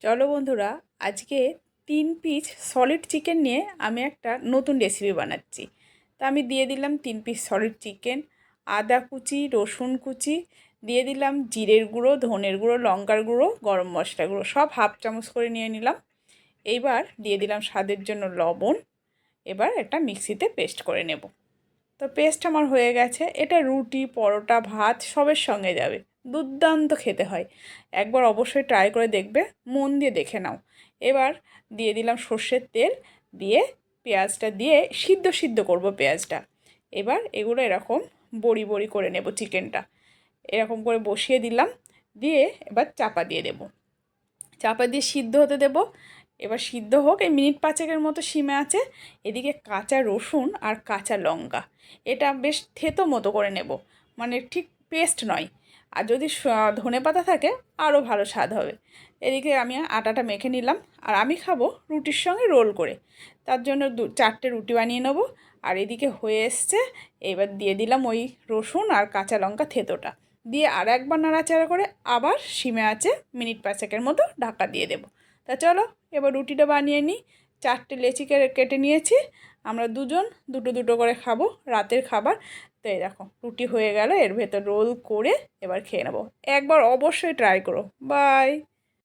চলো বন্ধুরা, আজকে 3 পিস সলিড চিকেন নিয়ে আমি একটা নতুন রেসিপি বানাচ্ছি। তা আমি দিয়ে দিলাম 3 পিস সলিড চিকেন, আদা কুচি, রসুন কুচি, দিয়ে দিলাম জিরের গুঁড়ো, ধনের গুঁড়ো, লঙ্কার গুঁড়ো, গরম মশলা গুঁড়ো, সব হাফ চামচ করে নিয়ে নিলাম। এইবার দিয়ে দিলাম স্বাদের জন্য লবণ। এবার একটা মিক্সিতে পেস্ট করে নেব। তো পেস্ট আমার হয়ে গেছে। এটা রুটি, পরোটা, ভাত সবের সঙ্গে যাবে। দুর্দান্ত খেতে হয়। একবার অবশ্যই ট্রাই করে দেখবে, মন দিয়ে দেখে নাও। এবার দিয়ে দিলাম সর্ষের তেল, দিয়ে পেঁয়াজটা দিয়ে সিদ্ধ সিদ্ধ করব পেঁয়াজটা। এবার এগুলো এরকম বড়ি বড়ি করে নেব চিকেনটা। এরকম করে বসিয়ে দিলাম, দিয়ে এবার চাপা দিয়ে দেব। চাপা দিয়ে সিদ্ধ হতে দেব। এবার সিদ্ধ হোক, এই মিনিট 5 মতো সিমে আছে। এদিকে কাঁচা রসুন আর কাঁচা লঙ্কা, এটা বেশ থেতো মতো করে নেব, মানে ঠিক পেস্ট নয়। আর যদি ধনেপাতা থাকে আরও ভালো স্বাদ হবে। এদিকে আমি আটাটা মেখে নিলাম, আর আমি খাবো রুটির সঙ্গে রোল করে। তার জন্য 4টে রুটি বানিয়ে নেব। আর এদিকে হয়ে এসছে। এবার দিয়ে দিলাম ওই রসুন আর কাঁচা লঙ্কা থেতোটা, দিয়ে আর একবার নাড়াচাড়া করে আবার সিমে আছে মিনিট 5 মতো ঢাকা দিয়ে দেব। তা চলো এবার রুটিটা বানিয়ে নিই। 4টে লেচি কেটে নিয়েছি। আমরা দুজন দুটো দুটো করে খাবো, রাতের খাবার। তো এই দেখো রুটি হয়ে গেল, এর ভেতর রোল করে এবার খেয়ে নেবো। একবার অবশ্যই ট্রাই করো। বাই।